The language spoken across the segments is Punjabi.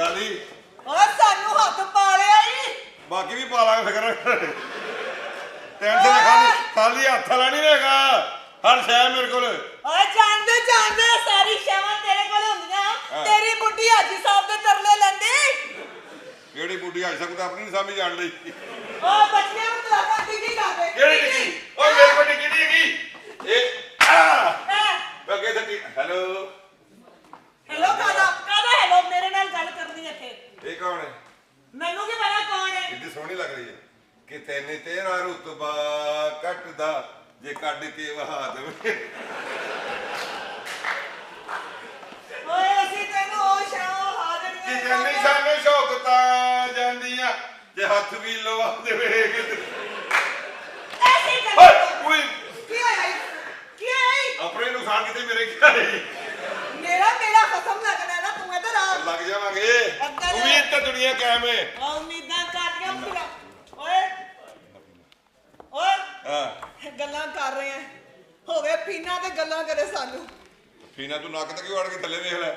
दाली सानू हथ पा लिया बाकी भी पा लांगे फिक्र टेंशन खाली हथ वाला नहीं रहेगा हर शह मेरे को जानदे जानदे सारी शहवां तेरे कोल हुंदियां तेरी बुढ़ी हाजी साहब दे तरले लैंदी केड़ी बुढ़ी हाजी साहब तो अपनी नहीं समझ जान लई ओ बच्चे नु तलाका टिकी कर दे केड़ी टिकी ओ मेरे को टिकी नहीं हैगी ए ओके हेलो हेलो कादा हेलो मेरे नाल गल करनी है थे ये कौन है मैनू की पता कौन है कितनी सोहनी लग रही है कि तेने तेरा रुतबा कटदा जे कड के वहा दे ओए ਅਸੀਂ ਤੈਨੂੰ ਉਹ ਸ਼ਾਹ ਹਾਜ਼ਰੀਆਂ कि जन्नी साने शौकता जांदियां जे हथ भी लवा देवे ऐसी कर ओए ਕੀ ਹੋਇਆ अपने नुकसान किते मेरे क्या है मेरा खत्म लगना है ना तू इधर आ लग जावांगे उम्मीद तो दुनिया कायम है उम्मीदां करदियां पूरा ओए ओए हां गल्लां कर रहे हैं होवे फीना ते गल्लां करे सानू फीना तू नाक तक वड़ के थल्ले देख ले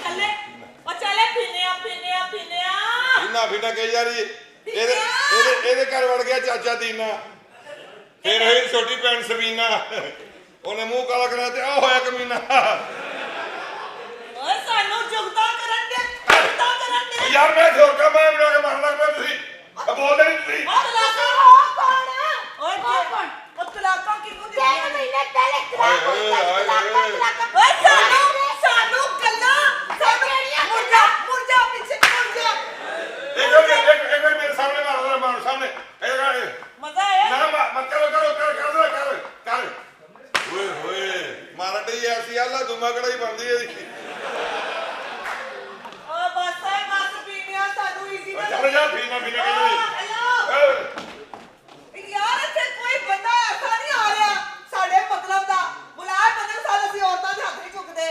थल्ले ओ चले फीना फीना कही जा रही ਇਹਦੇ ਘਰ ਵੜ ਗਿਆ ਚਾਚਾ ਦੀਨਾ ਫਿਰ ਹੋਈ ਛੋਟੀ ਭੈਣ ਸਬੀਨਾ ਉਹਨੇ ਮੂੰਹ ਕਾਲਾ ਕਰਾ ਤੇ ਆ ਹੋਇਆ ਕਮੀਨਾ ਓਏ ਸਾਨੂੰ ਜੁਗਤਾ ਕਰਨ ਦੇ ਯਾਰ ਮੈਂ ਹੋਰ ਕਾ ਮੈਂ ਬਣਾ ਕੇ ਮਾਰਨ ਲੱਗ ਪਿਆ ਤੁਸੀਂ ਬੋਲਦੇ ਨਹੀਂ ਤੁਸੀਂ ਉਹ ਤਲਾਕਾ ਹੋ ਕੌਣ ਓਏ ਕੌਣ ਉਹ ਤਲਾਕਾ ਕਿਹਨੂੰ ਦਿੱਤੀ 3 ਮਹੀਨੇ ਪਹਿਲੇ ਤਲਾਕਾ ਓਏ ਸਾਨੂੰ ਗੱਲਾਂ ਮੁਰਜਾ ਪਿੱਛੇ ਮੁਰਜਾ एक मेरे सामने मार सामने मजा आया ना मत करो कर ओए होए मारा दी ऐसी आला दुमा कड़ाई बनदी है ओ बस पीनिया सानू इजी चल जा पीना हेलो यार ਇੱਥੇ ਕੋਈ ਬੰਦਾ ਐਸਾ ਨਹੀਂ ਆ ਰਿਹਾ ਸਾਡੇ ਮਤਲਬ ਦਾ ਬੁਲਾਏ ਬੰਦੇ ਸਾਲ ਅਸੀਂ ਔਰਤਾਂ ਦੇ ਹੱਥ ਨਹੀਂ ਚੁੱਕਦੇ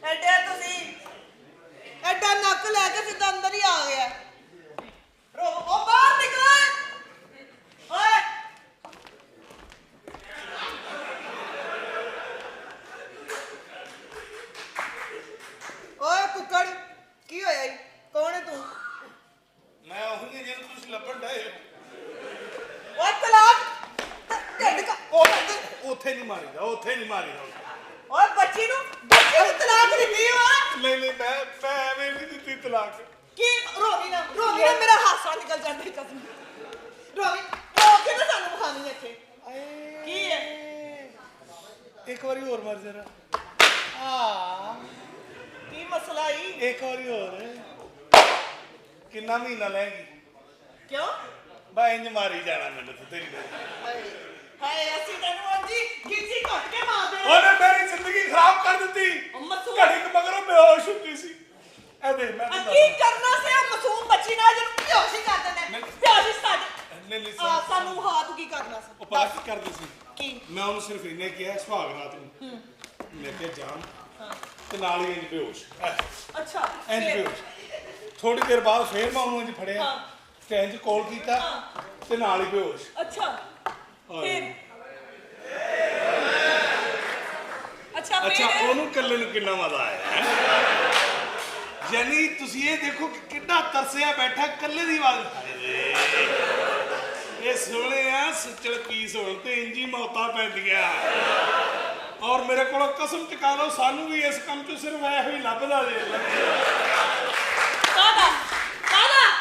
ਐਡੇ ਤੁਸੀਂ ਐਡਾ ਨੱਕ ਲੈ ਕੇ ਸਿੱਧਾ ਅੰਦਰ ਹੀ ਆ ਗਿਆ ਉਹ ਬਾਹਰ ਨਿਕਲ ਓਏ ਓਏ ਕੁੱਕੜ ਕੀ ਹੋਇਆ ਈ ਕੌਣ ਹੈ ਤੂੰ ਮੈਂ ਉਹੀ ਜਿਹਨੂੰ ਤੁਸੀਂ ਲੱਭਣ ਡਏ ਹੋ ਓਏ ਤਲਾਕ ਢਿੱਡ ਕਾ ਉੱਥੇ ਨਹੀਂ ਮਾਰੀਦਾ ਓਏ ਬੱਚੀ ਨੂੰ ਤਲਾਕ ਦਿੱਤੀ ਵਾ ਨਹੀਂ ਮੈਂ ਐਵੇਂ ਨਹੀਂ ਦਿੱਤੀ ਤਲਾਕ ਕੀ ਰੋਣੀ ਨਾ ਮੇਰਾ ਹਾਸਾ ਨਿਕਲ ਜਾਂਦਾ ਕਸਮ ਰੋ ਕੇ ਨਾ ਸਾਨੂੰ ਬਖਾਨੀ ਇੱਥੇ ਕੀ ਹੈ ਇੱਕ ਵਾਰੀ ਹੋਰ ਮਰ ਜਰਾ ਕੀ ਮਸਲਾ ਈ ਇੱਕ ਵਾਰੀ ਹੋਰ ਕਿੰਨਾ ਮਹੀਨਾ ਲੈਗੀ ਕਿਉਂ ਬਾ ਇੰਜ ਮਾਰੀ ਜਾਣਾ ਮੈਨੂੰ ਤੇ ਤੇਰੀ ਹਾਏ ਅਸੀਂ ਤੈਨੂੰ ਅੰਜੀ ਗਿੱਜੀ ਘੁੱਟ ਕੇ ਮਾਰ ਦੇ ਉਹਨੇ ਮੇਰੀ ਜ਼ਿੰਦਗੀ ਖਰਾਬ ਕਰ ਦਿੱਤੀ ਘੜੀ ਕੁ ਮਗਰੋਂ ਬੇਹੋਸ਼ ਹੁੰਦੀ ਸੀ ਇਹ ਦੇਖ ਮੈਂ ਕੀ ਕਰਨਾ ਸੀ ਮਾਸੂਮ ਬੱਚੀ ਨਾਲ ਜਿਹਨੂੰ ਬੇਹੋਸ਼ ਹੀ ਕਰ ਦਿੰਦੇ ਬੇਹੋਸ਼ ਸਾਡੇ ਨਹੀਂ ਸਾਨੂੰ ਹਾਥ ਕੀ ਕਰਨਾ ਸੀ ਉਹ ਪਤਾ ਕੀ ਕਰਦੀ ਸੀ ਕੀ ਮੈਂ ਉਹਨੂੰ ਸਿਰਫ ਇੰਨੇ ਕਿਹਾ ਸੁਹਾਗ ਰਾਤ ਨੂੰ ਮੈਂ ਕਿਹਾ ਜਾਨ ਤੇ ਨਾਲ ਹੀ ਇੰਜ ਬੇਹੋਸ਼ ਅੱਛਾ ਇੰਜ ਬੇਹੋਸ਼ ਥੋੜੀ ਦੇਰ ਬਾਅਦ ਫੇਰ ਮੈਂ ਉਹਨੂੰ ਇੰਜ ਫੜਿਆ ਤੇ ਇੰਜ ਕਾਲ ਕੀਤਾ ਤੇ ਨਾਲ ਹੀ ਬੇਹੋਸ਼ ਅੱਛਾ ਫਿਰ ਅੱਛਾ ਉਹਨੂੰ ਕੱਲੇ ਨੂੰ ਕਿੰਨਾ ਮਜ਼ਾ ਆਇਆ ਯਾਨੀ ਤੁਸੀਂ ਇਹ ਦੇਖੋ ਕਿ ਕਿੰਨਾ ਤਰਸਿਆ ਬੈਠਾ ਕੱਲੇ ਦੀ ਆਵਾਜ਼ ਇਹ ਸੋਹਣੇ ਆ ਸੱਚਲ ਪੀਸ ਹੋਣ ਤੇ ਇੰਜੀ ਮੌਤਾਂ ਪੈਂਦੀਆਂ ਔਰ ਮੇਰੇ ਕੋਲ ਕਸਮ ਚਕਾ ਲਓ ਸਾਨੂੰ ਵੀ ਇਸ ਕੰਮ ਚ ਸਿਰਫ ਇਹੋ ਹੀ ਲੱਭਦਾ ਜੇ ਕਾਦਾ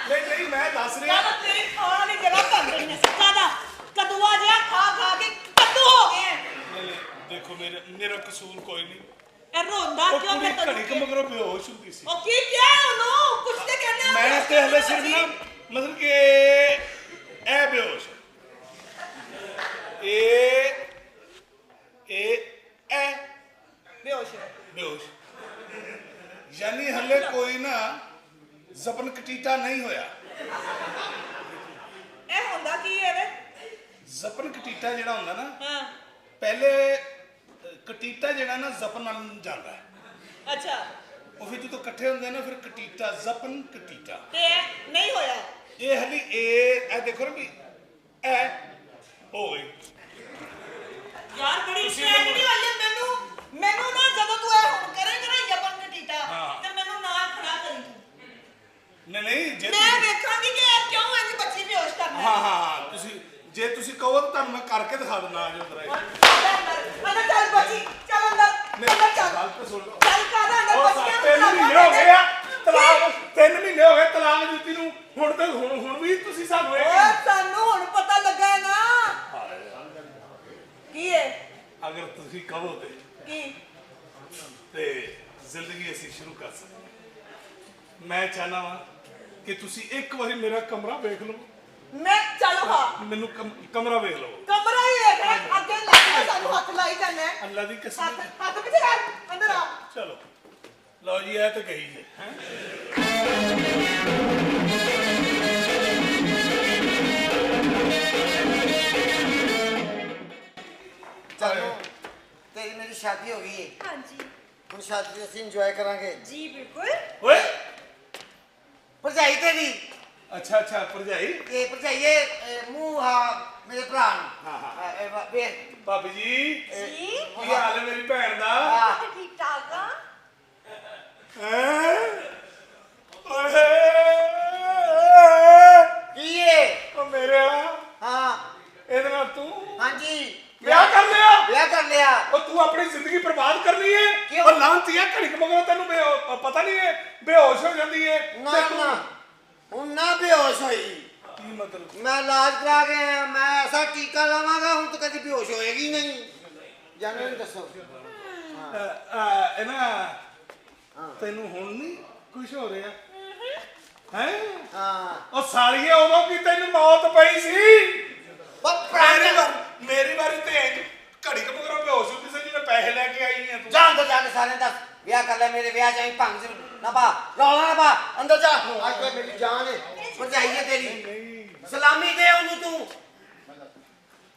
ਨਹੀਂ ਮੈਂ ਦੱਸ ਰਿਹਾ ਕਾਦਾ ਤੇਰੀ ਖਾਣ ਵਾਲੀ ਜਗ੍ਹਾ ਭੰਨ ਦੇਣੀ ਸੀ ਕਾਦਾ ਕਦੂਆ ਜਿਹਾ ਖਾ ਕੇ ਕੱਦੂ ਹੋ ਗਏ ਨਹੀਂ ਦੇਖੋ ਮੇਰਾ ਕਸੂਰ ਕੋਈ ਨਹੀਂ ਇਹ ਰੋਂਦਾ ਕਿਉਂ ਮੈਂ ਤੈਨੂੰ ਘੜੀ ਕੁ ਮਗਰੋਂ ਬੇਹੋਸ਼ ਹੁੰਦੀ ਸੀ ਉਹ ਕੀ ਕਿਹਾ ਉਹਨੂੰ ਕੁਝ ਤੇ ਕਹਿੰਦੇ ਮੈਂ ਤੇ ਹਲੇ ਸਿਰਫ ਨਾ ਮਤਲਬ ਕਿ ਇਹ ਬੇਹੋਸ਼ ਬੇਹੋਸ਼ ਯਾਨੀ ਹਲੇ ਕੋਈ ਨਾ ਜ਼ਬਨ ਕਟੀਟਾ ਨਹੀਂ ਹੋਇਆ ਇਹ ਹੁੰਦਾ ਕੀ ਹੈ ਵੇ ਜ਼ਬਨ ਕਟੀਟਾ ਜਿਹੜਾ ਹੁੰਦਾ ਨਾ ਹਾਂ ਪਹਿਲੇ ਕਟੀਟਾ ਜਿਹੜਾ ਨਾ ਜ਼ਬਨ ਨਾਲ ਜਾਂਦਾ ਹੈ ਅੱਛਾ ਉਹ ਫਿਰ ਜਦੋਂ ਇਕੱਠੇ ਹੁੰਦੇ ਨੇ ਫਿਰ ਕਟੀਟਾ ਜ਼ਬਨ ਕਟੀਟਾ ਤੇ ਨਹੀਂ ਹੋਇਆ ਇਹ ਹਲੀ ਇਹ ਦੇਖੋ ਨਾ ਵੀ ਇਹ ਹੋ ਗਈ ਯਾਰ ਬੜੀ ਸਟ੍ਰੈਟਜੀ ਵਾਲੀ ਮੈਨੂੰ ਨਾ ਜਦੋਂ ਤੂੰ ਇਹ ਹੁਣ ਕਰੇਂਗਾ ਨਾ ਜ਼ਬਨ ਕਟੀਟਾ ਤੇ ਮੈਨੂੰ ਨਹੀਂ ਜੇ ਮੈਂ ਵੇਖਾਂਗੀ ਕਿ ਇਹ ਕਿਉਂ ਇੰਜ ਬੱਚੀ ਬੇਹੋਸ਼ ਕਰਨਾ ਹੈ। ਹਾਂ ਤੁਸੀਂ ਜੇ ਤੁਸੀਂ ਕਹੋ ਤਾਂ ਤੁਹਾਨੂੰ ਮੈਂ ਕਰਕੇ ਦਿਖਾ ਦਿੰਦਾ ਅੱਜ ਅੰਦਰ ਅੰਦਰ ਚੱਲ ਬੱਚੀ ਚੱਲ ਅੰਦਰ ਚੱਲ ਗੱਲ ਤਾਂ ਸੁਣ ਲਓ ਚੱਲ ਕਾਹਦਾ ਅੰਦਰ ਉਹ ਬੱਚੀਆਂ ਨੂੰ 3 ਮਹੀਨੇ ਹੋ ਗਏ ਆ ਤਲਾਕ 3 ਮਹੀਨੇ ਹੋ ਗਏ ਤਲਾਕ ਦਿੱਤੀ ਨੂੰ ਹੁਣ ਵੀ ਤੁਸੀਂ ਸਾਨੂੰ ਇਹ ਓਏ ਸਾਨੂੰ ਹੁਣ ਪਤਾ ਲੱਗਾ ਹੈ ਨਾ ਕੀ ਹੈ ਅਗਰ ਤੁਸੀਂ ਕਹੋ ਕੀ ਤੇ ਜ਼ਿੰਦਗੀ ਅਸੀਂ ਸ਼ੁਰੂ ਕਰ ਸਕਦੇ ਮੈਂ ਚਾਹਨਾ ਵਾਂ ਕਿ ਤੁਸੀਂ ਇੱਕ ਵਾਰੀ ਮੇਰਾ ਕਮਰਾ ਵੇਖ ਲਓ ਮੈਂ ਚਲੋ ਹਾਂ ਮੈਨੂੰ ਕਮਰਾ ਵੇਖ ਲਓ ਕਮਰਾ ਹੀ ਵੇਖਣਾ ਅੱਗੇ ਲੱਗ ਕੇ ਸਾਨੂੰ ਹੱਥ ਲਾਈ ਜਾਂਦਾ ਹੈ। ਅੱਲਾ ਦੀ ਕਸਮ ਹੱਥ ਪਿੱਛੇ ਕਰ ਅੰਦਰ ਆ ਚਲੋ ਲਓ ਜੀ ਇਹ ਤਾਂ ਕਹੀ ਹੈ ਚਲੋ ਤੇਰੀ ਮੇਰੀ ਸ਼ਾਦੀ ਹੋ ਗਈ ਹੈ ਹਾਂਜੀ ਹੁਣ ਸ਼ਾਦੀ ਤੇ ਅਸੀਂ ਇੰਜੋਏ ਕਰਾਂਗੇ ਜੀ ਬਿਲਕੁਲ ਓਏ ਭਰਜਾਈ ਤੇਰੀ ਅੱਛਾ ਭਰਜਾਈ ਇਹ ਭਰਜਾਈ ਇਹ ਮੂੰਹ ਮੇਰੇ ਭਰਾ ਨੂੰ ਹਾਂ। ਵੇਖ ਭਾਬੀ ਜੀ ਜੀ ਕੀ ਹਾਲ ਹੈ ਮੇਰੀ ਭੈਣ ਦਾ ਠੀਕ ਠਾਕ ਆ ਹੈਂ? ਓਏ ਕੀ ਹੈ ਉਹ ਮੇਰੇ ਵਾਲਾ ਹਾਂ ਇਹਦੇ ਨਾਲ ਤੂੰ ਹਾਂਜੀ ਵਿਆਹ ਕਰ ਲਿਆ ਵਿਆਹ ਕਰ ਲਿਆ ਉਹ ਤੂੰ ਆਪਣੀ ਜ਼ਿੰਦਗੀ ਬਰਬਾਦ ਕਰਨੀ ਹੈ ਕਿਉਂ? ਉਹ ਲਾਂਤੀਆ ਘੜੀਕ ਮਗਰੋਂ ਤੈਨੂੰ ਪਤਾ ਨਹੀਂ ਹੈ ਬੇਹੋਸ਼ ਹੋ ਜਾਂਦੀ ਹੈ ਨਾ ਤੇ ਤੂੰ- ਨਾ ਹੁਣ ਨਾ ਬੇਹੋਸ਼ ਹੋਈ ਕੀ ਮਤਲਬ ਮੈਂ ਇਲਾਜ ਕਰਾ ਕੇ ਆਇਆ ਮੈਂ ਐਸਾ ਟੀਕਾ ਲਾਵਾਂਗਾ ਹੁਣ ਤਾਂ ਕਦੀ ਬੇਹੋਸ਼ ਹੋਏਗੀ ਨਹੀਂ ਜਾਨੂੰ ਨਹੀਂ ਦੱਸੋ ਇਹ ਨਾ ਤੈਨੂੰ ਹੁਣ ਨਹੀਂ ਕੁਝ ਹੋ ਰਿਹਾ ਹੈ ਹਾਂ ਉਹ ਸਾਲੀਏ ਉਦੋਂ ਕੀ ਤੈਨੂੰ ਮੌਤ ਪਈ ਸੀ ਬੱਪ ਮੇਰੀ ਵਾਰੀ ਤੇ ਘੜੀ ਕੁ ਮਗਰੋਂ ਬੇਹੋਸ਼ ਹੁੰਦੀ ਸੀ ਜਿਵੇਂ ਪੈਸੇ ਲੈ ਕੇ ਆਈ ਹੈ ਤੂੰ ਜਾਣ ਦੋ ਜਾ ਕੇ ਸਾਰੇ ਦੱਸ ਵਿਆਹ ਕਰ ਲੈ ਮੇਰੇ ਵਿਆਹ ਜਾਈ ਭੰਗ ਚ ਨਾ ਪਾ ਰੌਲਾ ਨਾ ਪਾ ਅੰਦਰ ਜਾ ਅੱਜ ਤੇ ਮੇਰੀ ਜਾਨ ਹੈ ਭਰਜਾਈ ਹੈ ਤੇਰੀ ਸਲਾਮੀ ਦੇ ਉਹਨੂੰ ਤੂੰ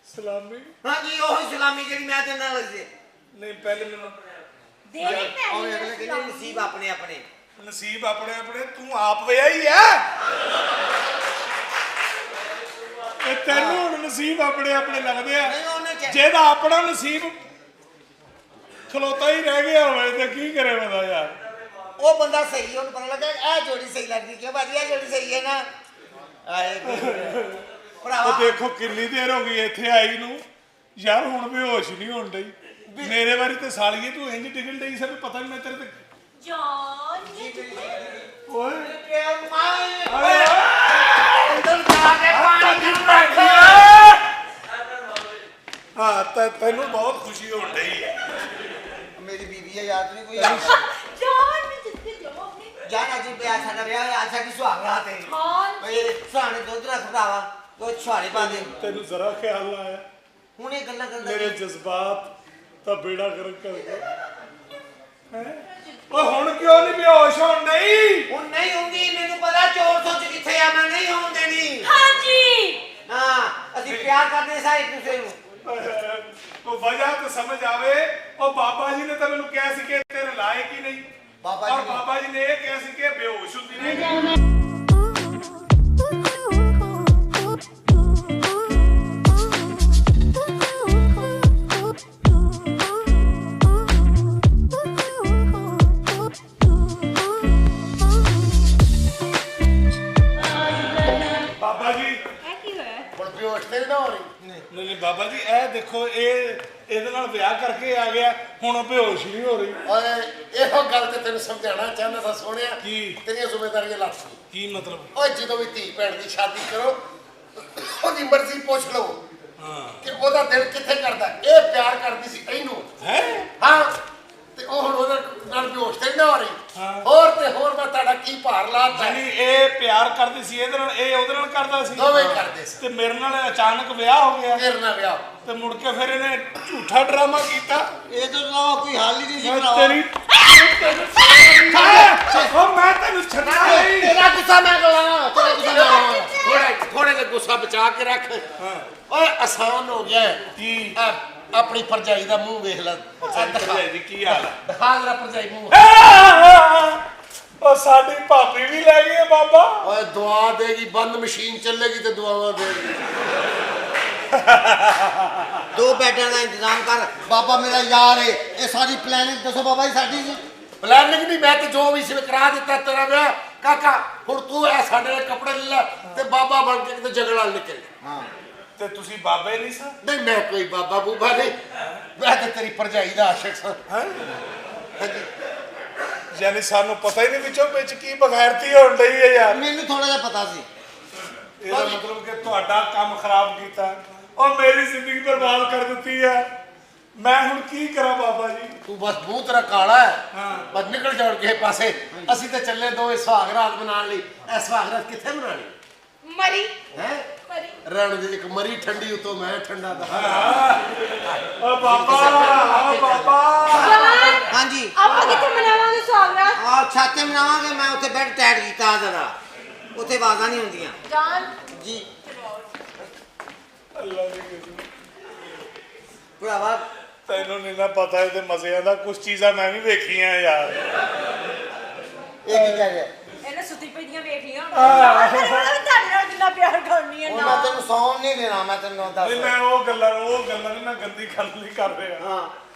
ਸਲਾਮੀ ਹਾਂਜੀ ਉਹੀ ਸਲਾਮੀ ਜਿਹੜੀ ਮੈਂ ਦਿੰਦਾ ਵਜੇ ਨਹੀਂ ਪਹਿਲੇ ਮੈਨੂੰ ਦੇਣੀ ਉਹ ਅਗਲੇ ਕਹਿੰਦੇ ਨਸੀਬ ਆਪਣੇ ਆਪਣੇ ਨਸੀਬ ਆਪਣੇ ਆਪਣੇ ਤੂੰ ਆਪ ਵਿਆਹ ਹੀ ਆ ਇਹ ਤੈਨੂੰ ਹੁਣ ਨਸੀਬ ਆਪਣੇ ਆਪਣੇ ਲੱਗਦੇ ਆ ਨਹੀਂ ਉਹਨੇ ਜਿਹਦਾ ਆਪਣਾ ਨਸੀਬ ਖਲੋਤਾ ਹੀ ਰਹਿ ਗਿਆ ਹੋਵੇ ਤੇ ਕੀ ਕਰੇ ਬੰਦਾ ਯਾਰ ਉਹ ਬੰਦਾ ਸਹੀ ਉਹਨੂੰ ਪਤਾ ਲੱਗਾ ਇਹ ਜੋੜੀ ਸਹੀ ਲੱਗਦੀ ਕਿਉਂ ਭਾਜੀ ਇਹ ਜੋੜੀ ਸਹੀ ਹੈ ਨਾ ਆਏ ਉਹ ਭਰਾਵਾ ਦੇਖੋ ਕਿੰਨੀ ਦੇਰ ਹੋ ਗਈ ਇੱਥੇ ਆਈ ਨੂੰ ਯਾਰ ਹੁਣ ਬੇਹੋਸ਼ ਨਹੀਂ ਹੋਣ ਡਈ ਮੇਰੇ ਵਾਰੀ ਤੇ ਸਾਲੀਏ ਤੂੰ ਇੰਜ ਡਿਗਣ ਡਈ ਸੀ ਵੀ ਪਤਾ ਨਹੀਂ ਮੈਂ ਤੇਰੇ ਤੇ ਜਾਨ ਓਏ ਓਏ ਅੰਦਰ ਜਾ ਕੇ ਪਾਣੀ ਰੱਖ ਹਾਂ ਤਾਂ ਤੈਨੂੰ ਬਹੁਤ ਖੁਸ਼ੀ ਹੋਣ ਡਈ ਹੈ ਮੇਰੀ ਬੀਵੀ ਹੈ ਯਾਦ ਨਹੀਂ ਕੋਈ ਜਾਨ ਮੈਂ ਜਿੱਥੇ ਜਾਓ ਆਪਣੀ ਜਾਨ ਅੱਜ ਵਿਆਹ ਸਾਡਾ ਵਿਆਹ ਅੱਜ ਸਾਡੀ ਸੁਹਾਗ ਰਾਤ ਹੈ ਹਾਂ ਓਏ ਸੁਹਾਣੇ ਦੁੱਧ ਰੱਖ ਭਰਾਵਾ ਦੋ ਛੁਹਾਰੇ ਪਾ ਦੇ ਤੈਨੂੰ ਜ਼ਰਾ ਖਿਆਲ ਨਾ ਆਇਆ ਹੁਣ ਇਹ ਗੱਲਾਂ ਕਰਦਾ ਮੇਰੇ ਜਜ਼ਬਾਤ ਤਾਂ ਬੇੜਾ ਗਰਕ ਕਰ ਗਏ ਹੈ ਓ ਹੁਣ ਕਿਉਂ ਨਹੀਂ ਬੇਹੋਸ਼ ਹੋਣ ਡਈ ਹੁਣ ਨਹੀਂ ਹੁੰਦੀ ਮੈਨੂੰ ਪਤਾ ਚੋਰ ਸੋਚ ਕਿੱਥੇ ਆ ਮੈਂ ਨਹੀਂ ਹੋਣ ਦੇਣੀ ਹਾਂਜੀ ਹਾਂ ਅਸੀਂ ਪਿਆਰ ਕਰਦੇ ਸਾਂ ਇੱਕ ਦੂਸਰੇ ਨੂੰ ਉਹ ਵਜ੍ਹਾ ਤਾਂ ਸਮਝ ਆਵੇ ਉਹ ਬਾਬਾ ਜੀ ਨੇ ਤਾਂ ਮੈਨੂੰ ਕਿਹਾ ਸੀ ਕਿ ਤੇਰੇ ਲਾਇਕ ਹੀ ਨਹੀਂ ਬਾਬਾ ਜੀ ਔਰ ਨੇ- ਬਾਬਾ ਜੀ ਨੇ ਇਹ ਕਿਹਾ ਸੀ ਕਿ ਬੇਹੋਸ਼ ਹੁੰਦੀ ਨਹੀਂ ਬਾਬਾ ਜੀ ਇਹ ਕੀ ਹੋਇਆ ਹੁਣ ਬੇਹੋਸ਼ ਤੇ ਨਾ ਹੋ ਰਹੀ ਨਹੀਂ ਬਾਬਾ ਜੀ ਇਹ ਦੇਖੋ ਇਹਦੇ ਨਾਲ ਵਿਆਹ ਕਰਕੇ ਆ ਗਿਆ ਹੁਣ ਉਹ ਬੇਹੋਸ਼ ਨਹੀਂ ਹੋ ਰਹੀ ਓਏ ਇਹੋ ਗੱਲ ਤੇ ਤੈਨੂੰ ਸਮਝਾਉਣਾ ਚਾਹੁੰਦਾ ਸਾਂ ਸੋਹਣਿਆ ਕੀ? ਤੇਰੀਆਂ ਜ਼ਿੰਮੇਵਾਰੀਆਂ ਲੱਥ ਕੀ ਮਤਲਬ ਓਏ ਜਦੋਂ ਵੀ ਧੀ ਭੈਣ ਦੀ ਸ਼ਾਦੀ ਕਰੋ ਉਹਦੀ ਮਰਜ਼ੀ ਪੁੱਛ ਲਓ ਹਾਂ ਕਿ ਉਹਦਾ ਦਿਲ ਕਿੱਥੇ ਕਰਦਾ ਇਹ ਪਿਆਰ ਕਰਦੀ ਸੀ ਇਹਨੂੰ ਹੈ ਹਾਂ ਤੇ ਉਹ ਹੁਣ ਉਹਦੇ ਨਾਲ ਬੇਹੋਸ਼ ਤੇ ਨਾ ਹੋ ਰਹੀ ਹਾਂ। ਹੋਰ ਤੇ ਹੋਰ ਮੈਂ ਤੁਹਾਡਾ ਕੀ ਭਾਰ ਲਾਤਾ ਜਾਨੀ ਇਹ ਪਿਆਰ ਕਰਦੀ ਸੀ ਇਹਦੇ ਨਾਲ ਇਹ ਉਹਦੇ ਨਾਲ ਕਰਦਾ ਸੀ ਦੋਵੇਂ ਕਰਦੇ ਸੀ ਤੇ ਮੇਰੇ ਨਾਲ ਅਚਾਨਕ ਵਿਆਹ ਹੋ ਗਿਆ ਤੇਰੇ ਨਾਲ ਵਿਆਹ ਤੇ ਮੁੜ ਕੇ ਫਿਰ ਇਹਨੇ ਝੂਠਾ ਡਰਾਮਾ ਕੀਤਾ ਇਹ ਤਾਂ ਨਾ ਕੋਈ ਹੱਲ ਹੀ ਨਹੀਂ ਸੀ ਮੈਂ ਭਰਾਵਾ ਤੇਰੀ ਉਹ ਮੈਂ ਤੈਨੂੰ ਛੱਡਣਾ ਨਹੀਂ ਤੇਰਾ ਗੁੱਸਾ ਮੈਂ ਗਲਾ ਤੇਰਾ ਗੁੱਸਾ ਮੈਂ ਥੋੜੇ ਜਿਹਾ ਗੁੱਸਾ ਬਚਾ ਕੇ ਰੱਖ ਓਏ ਆਸਾਨ ਹੋ ਗਿਆ ਹੈ। ਕੀ ਆਪਣੀ ਭਰਜਾਈ ਦਾ ਮੂੰਹ ਵੇਖ ਲੈ ਭਰਜਾਈ ਦੀ ਕੀ ਹਾਲ ਹੈ ਦਿਖਾ ਜਰਾ ਭਰਜਾਈ ਮੂੰਹ ਉਹ ਸਾਡੀ ਭਾਬੀ ਵੀ ਲੈ ਗਈ ਹੈ ਬਾਬਾ ਓਏ ਦੁਆ ਦੇਗੀ ਬੰਦ ਮਸ਼ੀਨ ਚੱਲੇਗੀ ਤੇ ਦੁਆਵਾਂ ਦੇਗੀ ਦੋ ਬੈਡਾਂ ਦਾ ਇੰਤਜ਼ਾਮ ਕਰ ਬਾਬਾ ਮੇਰਾ ਯਾਰ ਹੈ ਇਹ ਸਾਰੀ ਪਲੈਨਿੰਗ ਦੱਸੋ ਬਾਬਾ ਜੀ ਸਾਡੀ ਜੀ ਪਲਾਨਿੰਗ ਨਹੀਂ ਮੈਂ ਤੇ ਜੋ ਵੀ ਸੀ ਕਰਾ ਦਿੱਤਾ ਤੇਰਾ ਵਿਆਹ ਕਾਕਾ ਹੁਣ ਤੂੰ ਇਹ ਸਾਡੇ ਨਾਲ ਕੱਪੜੇ ਲੈ ਲੈ ਤੇ ਬਾਬਾ ਬਣ ਕੇ ਕਿਤੇ ਜੰਗਲ ਨਾਲ ਨਿਕਲ। ਹਾਂ ਤੇ ਤੁਸੀਂ ਬਾਬੇ ਨਹੀਂ ਸਾਂ? ਨਹੀਂ ਮੈਂ ਕੋਈ ਬਾਬਾ ਬੂਬਾ ਨਹੀਂ, ਮੈਂ ਤੇ ਤੇਰੀ ਭਰਜਾਈ ਦਾ ਆਸ਼ਿਕ ਸਾਂ। ਹਾਂਜੀ ਯਾਨੀ ਸਾਨੂੰ ਪਤਾ ਹੀ ਨਹੀਂ ਵਿੱਚੋਂ ਵਿੱਚ ਕੀ ਬਗੈਰਤੀ ਹੋਣ ਡਈ ਹੈ ਯਾਰ। ਮੈਨੂੰ ਥੋੜਾ ਜਿਹਾ ਪਤਾ ਸੀ। ਇਹਦਾ ਮਤਲਬ ਕਿ ਤੁਹਾਡਾ ਕੰਮ ਖਰਾਬ ਕੀਤਾ, ਉਹ ਮੇਰੀ ਜ਼ਿੰਦਗੀ ਬਰਬਾਦ ਕਰ ਦਿੱਤੀ ਹੈ। ਮੈਂ ਹੁਣ ਕੀ ਕਰਾਂ ਬਾਬਾ ਜੀ? ਤੂੰ ਬਸ ਮੂੰਹ ਤੇਰਾ ਕਾਲਾ ਹੈ, ਹਾਂ। ਬਸ ਨਿਕਲ ਜਾਣ ਕਿਸੇ ਪਾਸੇ। ਅਸੀਂ ਤੇ ਚੱਲੇ ਦੋਵੇਂ ਸੁਹਾਗ ਰਾਤ ਮਨਾਉਣ ਲਈ। ਇਹ ਸੁਹਾਗ ਰਾਤ ਕਿੱਥੇ ਮਨਾਣੀ ਮਰੀ ਹੈ? ਮਰੀ ਰਣ ਦੀ ਇੱਕ ਮਰੀ ਠੰਡੀ ਉਤੋਂ ਮੈਂ ਠੰਡਾ ਦਾ। ਓ ਬਾਬਾ, ਓ ਬਾਬਾ। ਹਾਂਜੀ ਆਪਾਂ ਕਿੱਥੇ ਮਨਾਵਾਂਗੇ ਸੁਹਾਗਰਾ? ਆ ਛਾਤੇ ਮਨਾਵਾਂਗੇ। ਮੈਂ ਉੱਥੇ ਬੈੱਡ ਟੈਟ ਕੀਤਾ ਜ਼ਰਾ, ਉੱਥੇ ਆਵਾਜ਼ਾਂ ਨਹੀਂ ਹੁੰਦੀਆਂ ਜਾਨ ਜੀ। ਅੱਲਾ ਦੀ ਕਸਮ, ਭਰਾਵਾ ਤੈਨੂੰ ਨਹੀਂ ਨਾ ਪਤਾ ਇਹਦੇ ਮਜ਼ਿਆਂ ਦਾ। ਕੁਝ ਚੀਜ਼ਾਂ ਮੈਂ ਵੀ ਵੇਖੀਆਂ ਯਾਰ। ਇਹ ਕੀ ਕਹਿ ਰਿਹਾ? ਇਹਨੇ ਸੁੱਤੀ ਪਈਆਂ ਵੇਖ ਲੀਆਂ। ਤੁਹਾਡੇ ਨਾਲ ਕਿੰਨਾ ਪਿਆਰ ਕਰਨੀ ਹੈ ਉਹ ਨਾ। ਮੈਂ ਤੈਨੂੰ ਸੌਣ ਨਹੀਂ ਦੇਣਾ, ਮੈਂ ਤੈਨੂੰ ਦੱਸ। ਨਹੀਂ ਮੈਂ ਉਹ ਗੱਲਾਂ ਨਹੀਂ ਮੈਂ ਗੰਦੀ ਗੱਲ ਨਹੀਂ ਕਰ ਰਿਹਾ। ਹਾਂ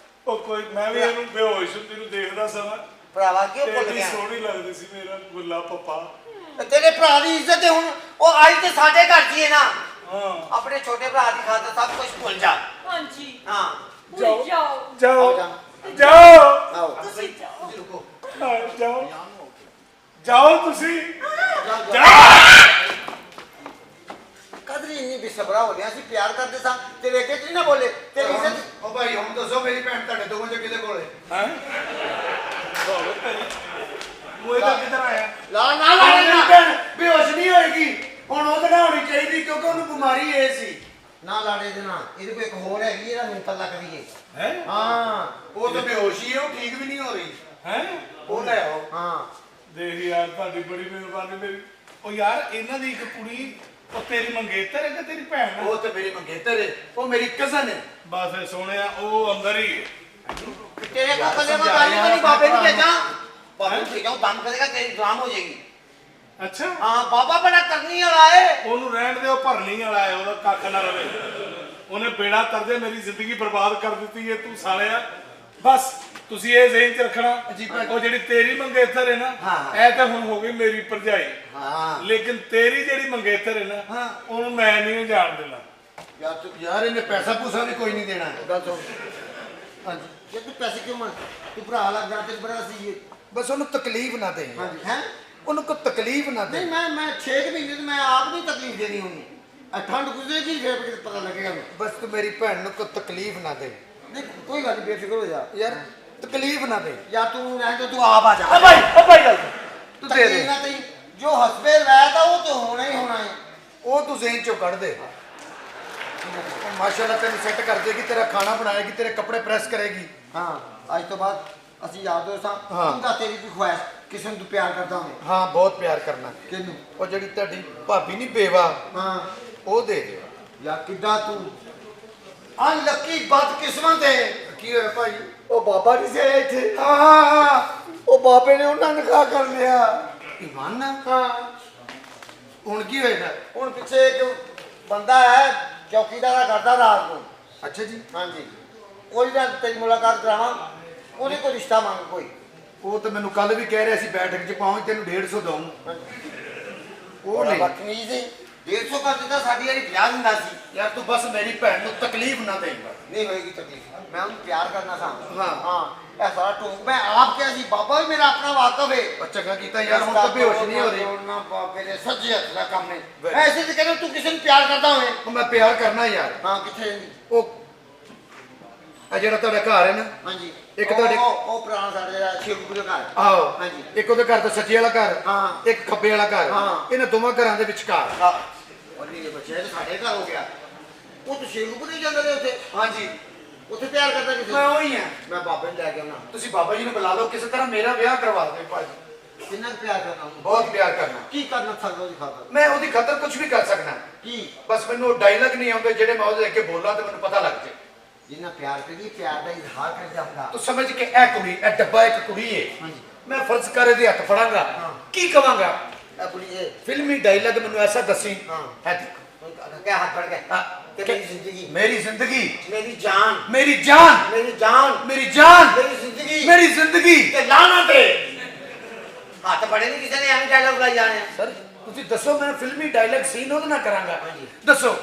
ਉਹ ਕੋਈ ਮੈਂ ਵੀ ਇਹਨੂੰ ਬੇਹੋਸ਼ ਹੁੰਦੀ ਨੂੰ ਦੇਖਦਾ ਸਾਂ। ਭਰਾਵਾ ਕਿਉਂ ਭੁੱਲ ਕਿੰਨੀ ਗਿਆ? ਸੋਹਣੀ ਲੱਗਦੀ ਸੀ ਮੇਰਾ ਗੁੱਲਾ ਪੱਪਾ। ਤੇਰੇ ਭਰਾ ਦੀ ਇੱਜ਼ਤ ਹੈ ਹੁਣ। ਉਹ ਆਈ ਤੇ ਸਾਡੇ ਘਰ ਦੀ ਹੈ ਨਾ। ਹਾਂ ਆਪਣੇ ਛੋਟੇ ਭਰਾ ਦੀ ਖਾਤਰ ਸਭ ਕੁਝ ਭੁੱਲ ਜਾ। ਹਾਂਜੀ ਹਾਂ ਭੁੱਲ ਜਾਓ। ਜਾਓ ਜਾਓ। ਜਾਓ ਆਓ ਤੁਸੀਂ ਜਾਓ। ਰੁਕੋ। ਜਾਓ ਜਾਓ ਤੁਸੀਂ ਜਾਓ। ਕਦਰੀ ਇੰਨੀ ਬੇਸਬਰਾ ਹੋ ਗਿਆ ਸੀ, ਪਿਆਰ ਕਰਦੇ ਸਾਂ। ਤੇਰੇ ਅੱਗੇ ਕੀ ਨਾ ਬੋਲੇ? ਤੇਰੀ ਇੱਜ਼ਤ। ਉਹ ਭਾਈ ਹੁਣ ਦੱਸੋ ਮੇਰੀ ਭੈਣ ਤੁਹਾਡੇ ਦੋਵਾਂ ਚ ਕਿਹਦੇ ਕੋਲੇ? ਹੈਂ? ਬੋਲੋ ਤੇਰੀ ਮੂੰਹ ਇਹਦਾ ਕਿੱਧਰ ਆਇਆ? ਲਾ ਨਾ ਮੇਰੀ ਲਾ ਭੈਣ ਬੇਹੋਸ਼ ਨਹੀਂ ਹੋਏਗੀ। ਹੁਣ ਉਹਦੇ ਨਾਲ ਹੋਣੀ ਚਾਹੀਦੀ ਕਿਉਂਕਿ ਉਹਨੂੰ ਬਿਮਾਰੀ ਇਹ ਸੀ। ਨਾ ਲਾੜੇ ਦੇ ਨਾਲ। ਇਹਦੇ ਕੋਲ ਇੱਕ ਹੋਰ ਹੈਗੀ, ਇਹਦਾ ਨੂੰ ਪੱਲਾ ਕਰੀਏ। ਹੈ ਹਾਂ ਉਹ ਤਾਂ ਬੇਹੋਸ਼ੀ ਹੈ, ਉਹ ਠੀਕ ਵੀ ਨਹੀਂ ਹੋ ਰਹੀ। ਹੈ ਉਹ ਲੈ ਆਓ। ਹਾਂ ਦੇਖ ਯਾਰ ਤੁਹਾਡੀ ਬੜੀ ਮਿਹਰਬਾਨੀ ਮੇਰੀ। ਉਹ ਯਾਰ ਇਹਨਾਂ ਦੀ ਇੱਕ ਕੁੜੀ, ਉਹ ਤੇਰੀ ਮੰਗੇਤਰ ਹੈ ਕਿ ਤੇਰੀ ਭੈਣ ਹੈ? ਉਹ ਤਾਂ ਮੇਰੀ ਮੰਗੇਤਰ ਹੈ, ਉਹ ਮੇਰੀ ਕਜ਼ਨ ਹੈ। ਬਸ ਇਹ ਸੋਹਣਿਆ ਉਹ ਅੰਦਰ ਹੀ ਹੈ। ਤੇਰੇ ਕੋਲ ਕੱਲੇ ਮੈਂ ਗੱਲ ਨਹੀਂ ਕਰੀ। ਬਾਬੇ ਨੂੰ ਭੇਜਾਂ? ਬਾਬੇ ਨੂੰ ਭੇਜਾਂ, ਉਹ ਦਮ ਕਰੇਗਾ, ਤੇਰੀ ਗੁਲਾਮ ਹੋ ਜਾਏਗੀ। ਅੱਛਾ ਹਾਂ ਬਾਬਾ ਬੜਾ ਕਰਨੀ ਵਾਲਾ ਹੈ। ਉਹਨੂੰ ਰਹਿਣ ਦੇ, ਉਹ ਭਰਨੀ ਵਾਲਾ ਹੈ, ਉਹਦਾ ਕੱਖ ਨਾ ਰਵੇ। ਉਹਨੇ ਬੇੜਾ ਤਰਦੇ ਮੇਰੀ ਜ਼ਿੰਦਗੀ ਬਰਬਾਦ ਕਰ ਦਿੱਤੀ ਹੈ। ਤੂੰ ਸਾਲਿਆ ਬਸ ਤੁਸੀਂ ਇਹ ਜ਼ਿਹਨ 'ਚ ਰੱਖਣਾ, ਉਹ ਜਿਹੜੀ ਤੇਰੀ ਮੰਗੇਤਰ ਹੈ ਨਾ, ਹਾਂ। ਇਹ ਤਾਂ ਹੁਣ ਹੋ ਗਈ ਮੇਰੀ ਭਰਜਾਈ। ਹਾਂ ਲੇਕਿਨ ਤੇਰੀ ਜਿਹੜੀ ਮੰਗੇਤਰ ਹੈ ਨਾ, ਹਾਂ। ਉਹਨੂੰ ਮੈਂ ਨਹੀਂ ਜਾਣ ਦੇਣਾ। ਯਾਰ ਇਹਨੇ ਪੈਸਾ ਪੂਸਾ ਵੀ ਕੋਈ ਨਹੀਂ ਦੇਣਾ। ਗੱਲ ਸੁਣ। ਹਾਂਜੀ ਜੇ ਤੂੰ ਪੈਸੇ ਕਿਉਂ ਮੰਗ? ਤੂੰ ਭਰਾ ਲੱਗ ਜਾ, ਤੇਰੇ ਭਰਾ ਸੀ ਇਹ। ਬਸ ਉਹਨੂੰ ਤਕਲੀਫ ਨਾ ਦੇ। ਹਾਂਜੀ ਹੈ। ਉਹਨੂੰ ਕੋਈ ਤਕਲੀਫ ਨਾ ਨਹੀਂ ਮੈਂ 6 ਮਹੀਨੇ ਤੇ ਮੈਂ ਆਪ ਨਹੀਂ ਤਕਲੀਫ ਦੇਣੀ ਹੁੰਦੀ। ਠੰਡ ਗੁਜ਼ਰੇਗੀ ਫਿਰ ਪਤਾ ਲੱਗੇਗਾ ਮੈਨੂੰ। ਬਸ ਤੂੰ ਮੇਰੀ ਭੈਣ ਨੂੰ ਕੋਈ ਤਕਲੀਫ ਨਾ ਦੇ। ਨਹੀਂ ਕੋਈ ਗੱਲ ਨਹੀਂ, ਬੇਫਿਕਰ ਹੋ ਜਾ ਯਾਰ ਤਕਲੀਫ ਨਾ ਦੇ। ਯਾ ਤੂੰ ਰਹਿ ਜਾ, ਤੂੰ ਆਪ ਆ ਜਾ। ਭਾਈ ਗੱਲ ਤੂੰ ਦੇ ਤਕਲੀਫ ਦੇ। ਨਾ ਦੇਈ। ਜੋ ਹਸਬੇ ਰਹਿ ਤਾਂ ਉਹ ਤਾਂ ਹੋਣਾ ਹੀ ਹੋਣਾ ਹੈ। ਉਹ ਤੂੰ ਜ਼ਿਹਨ ਚੋਂ ਕੱਢ ਦੇ। ਮਾਸ਼ਾਅੱਲਾ ਤੈਨੂੰ ਸੈੱਟ ਕਰ ਦੇਗੀ, ਤੇਰਾ ਖਾਣਾ ਬਣਾਏਗੀ, ਤੇਰੇ ਕੱਪੜੇ ਪ੍ਰੈਸ ਕਰੇਗੀ। ਹਾਂ ਅੱਜ ਤੋਂ ਬਾਅਦ ਅਸੀਂ ਯਾਦ ਦੋਸਤ ਹਾਂ। ਹਾਂ। ਤੂੰ ਤਾਂ ਤੇਰੀ ਵੀ ਖੁਆਇਸ਼ ਕਿਸੇ ਨੂੰ ਤੂੰ ਪਿਆਰ ਕਰਦਾ ਹੋਵੇਂ। ਹਾਂ ਬਹੁਤ ਪਿਆਰ ਕਰਨਾ। ਕਿਹਨੂੰ? ਉਹ ਜਿਹੜੀ ਤੁਹਾਡੀ ਭਾਬੀ ਨਹੀਂ ਬੇਵਾ, ਹਾਂ ਉਹ ਦੇ ਦਿਓ। ਯਾ ਕਿੱਦਾਂ ਤੂੰ ਅਨਲੱਕੀ ਬਦਕਿਸਮਤ ਹੈ। ਕੀ ਹੋਇਆ ਭਾਈ? ਉਹ ਬਾਬਾ ਨਹੀਂ ਸੀ ਆਇਆ ਇੱਥੇ? ਹਾਂ ਉਹ ਬਾਬੇ ਨੇ ਉਹਨਾਂ ਨੂੰ ਨਿਕਾਹ ਕਰ ਲਿਆ। ਇਮਾਨ ਨਾ। ਹਾਂ ਹੁਣ ਕੀ ਹੋਏਗਾ? ਹੁਣ ਪਿੱਛੇ ਇੱਕ ਬੰਦਾ ਹੈ ਚੌਕੀਦਾਰ ਦਾ ਕਰਦਾ ਰਾਤ ਨੂੰ। ਅੱਛਾ ਜੀ। ਹਾਂਜੀ ਕੋਈ ਨਾ ਤੇਰੀ ਮੁਲਾਕਾਤ ਕਰਾਵਾਂ। ਉਹਦੇ ਕੋਈ ਰਿਸ਼ਤਾ ਮੰਗ ਕੋਈ। ਉਹ ਤਾਂ ਮੈਨੂੰ ਕੱਲ ਵੀ ਕਹਿ ਰਿਹਾ ਸੀ ਬੈਠਕ 'ਚ ਪਹੁੰਚ ਤੈਨੂੰ 150 ਦਊਂ। ਉਹ ਨਹੀਂ। ਬਦਤਮੀਜ਼ ਹੈ। 150 ਕਰ ਦਿੱਤਾ, ਸਾਡੀ ਵਾਲੀ 50 ਦਿੰਦਾ ਸੀ। ਯਾਰ ਤੂੰ ਬਸ ਮੇਰੀ ਭੈਣ ਨੂੰ ਤਕਲੀਫ ਨਾ ਦੇਈਂ। ਨਹੀਂ ਹੋਏਗੀ ਤਕਲੀਫ। ਮੈਂ ਉਹਨੂੰ ਪਿਆਰ ਕਰਨਾ ਸਾਂ। ਹਾਂ। ਹਾਂ ਇਹ ਸਾਰਾ ਟੋਕ ਮੈਂ ਆਪ ਕਿਹਾ ਸੀ। ਬਾਬਾ ਵੀ ਮੇਰਾ ਆਪਣਾ ਵਾਕਫ ਹੈ। ਉਹ ਚੰਗਾ ਕੀਤਾ ਯਾਰ, ਹੁਣ ਤਾਂ ਬੇਹੋਸ਼ ਨਹੀਂ ਹੋ ਰਹੀ। ਨਾ ਬਾਬੇ ਦੇ ਸੱਜੇ ਹੱਥ ਦਾ ਕੰਮ ਹੈ। ਐਸੇ ਤੇ ਕਹਿੰਦਾ ਤੂੰ ਕਿਸੇ ਨੂੰ ਪਿਆਰ ਕਰਦਾ ਹੋਵੇਂ। ਉਹ ਮੈਂ ਪਿਆਰ ਕਰਨਾ ਯਾਰ। ਹਾਂ ਕਿੱਥੇ? ਉਹ ਆ ਜਿਹੜਾ ਤੁਹਾਡਾ ਘਰ ਹੈ ਨਾ, ਹਾਂਜੀ ਇੱਕ ਤੁਹਾਡੇ- ਉਹ ਪੁਰਾਣਾ ਸਾਡੇ ਦਾ ਸ਼ੇਖੂਪੁਰ ਦਾ ਘਰ। ਆਹੋ ਹਾਂਜੀ। ਇੱਕ ਉਹਦੇ ਘਰ ਦਾ ਸੱਜੇ ਵਾਲਾ ਘਰ, ਹਾਂ। ਇੱਕ ਖੱਬੇ ਵਾਲਾ ਘਰ। ਹਾਂ। ਇਹਨਾਂ ਦੋਵਾਂ ਘਰਾਂ ਦੇ ਵਿਚਕਾਰ। ਹਾਂ ਉਹਨੇ ਬੱਚੇ ਤਾਂ ਸਾਡੇ ਘਰ ਹੋ ਗਿਆ। ਉਹ ਤਾਂ ਸ਼ੇਖੂਪੁਰ ਹੀ ਜਾਂਦੇ ਨੇ ਉੱਥੇ। ਹਾਂਜੀ ਉੱਥੇ ਪਿਆਰ ਕਰਦਾ ਕਿਸੇ ਮੈਂ ਨੂੰ। ਉਹੀ ਹਾਂ। ਮੈਂ ਬਾਬੇ ਨੂੰ ਲੈ ਕੇ ਆਉਣਾ। ਤੁਸੀਂ ਬਾਬਾ ਜੀ ਨੂੰ ਬੁਲਾ ਲਓ, ਕਿਸੇ ਤਰ੍ਹਾਂ ਮੇਰਾ ਵਿਆਹ ਕਰਵਾ ਦਿਓ ਭਾਜੀ। ਕਿੰਨਾ ਕੁ ਪਿਆਰ ਕਰਨਾ ਉਹਨੂੰ? ਬਹੁਤ ਪਿਆਰ ਕਰਨਾ। ਕੀ ਕਰਨਾ ਸਕਦਾ ਉਹਦੀ ਖਾਤਰ? ਮੈਂ ਉਹਦੀ ਖਾਤਰ ਕੁਝ ਵੀ ਕਰ ਸਕਦਾ। ਕੀ? ਬਸ ਮੈਨੂੰ ਡਾਇਲੌਗ ਨਹੀਂ ਆਉਂਦੇ ਜਿਹੜੇ ਮੈਂ ਉਹਦੇ ਅੱਗੇ ਬੋਲਾਂ ਤੇ ਮੈਨੂੰ ਪਤਾ ਲੱਗ ਜੇ। ਜਿੰਨਾ ਪਿਆਰ ਕਰੀਏ ਪਿਆਰ ਦਾ ਇਜ਼ਹਾਰ ਕਰ ਜਾਂਦਾ। ਤੂੰ ਸਮਝ ਕੇ ਇਹ ਕੁੜੀ, ਇਹ ਡੱਬਾ ਇੱਕ ਕੁੜੀ ਏ। ਹਾਂਜੀ। ਮੈਂ ਫਰਜ਼ ਕਰ ਇਹਦੇ ਹੱਥ ਫੜਾਂਗਾ, ਹਾਂ। ਕੀ ਕਵਾਂਗਾ? ਇਹ ਕੁੜੀ ਇਹ ਫਿਲਮੀ ਡਾਇਲੌਗ ਮੈਨੂੰ ਐਸਾ ਦੱਸੀ। ਹਾਂ। ਹੈ ਦੇਖ। ਕਿਆ ਹੱਥ ਫੜ ਕੇ ਹਾਂ। ਕਿ ਮੇਰੀ ਜ਼ਿੰਦਗੀ, ਮੇਰੀ ਜ਼ਿੰਦਗੀ, ਮੇਰੀ ਜਾਨ, ਮੇਰੀ ਜਾਨ, ਮੇਰੀ ਜਾਨ, ਮੇਰੀ ਜਾਨ, ਮੇਰੀ ਜ਼ਿੰਦਗੀ ਮੇਰੀ ਜ਼ਿੰਦਗੀ ਤੇ ਲਾਣਾ ਤੇ ਹੱਥ ਫੜੇ ਨਹੀਂ ਕਿਸੇ ਨੇ ਐਵੇਂ ਡਾਇਲੌਗ ਲਾਈ ਜਾਣੇ ਆ। ਸਰ ਤੁਸੀਂ ਦੱਸੋ ਮੈਂ ਫਿਲਮੀ ਡਾਇਲੌਗ ਸੀਨ ਉਹਦੇ ਨਾਲ ਕਰਾਂਗਾ ਦੱਸੋ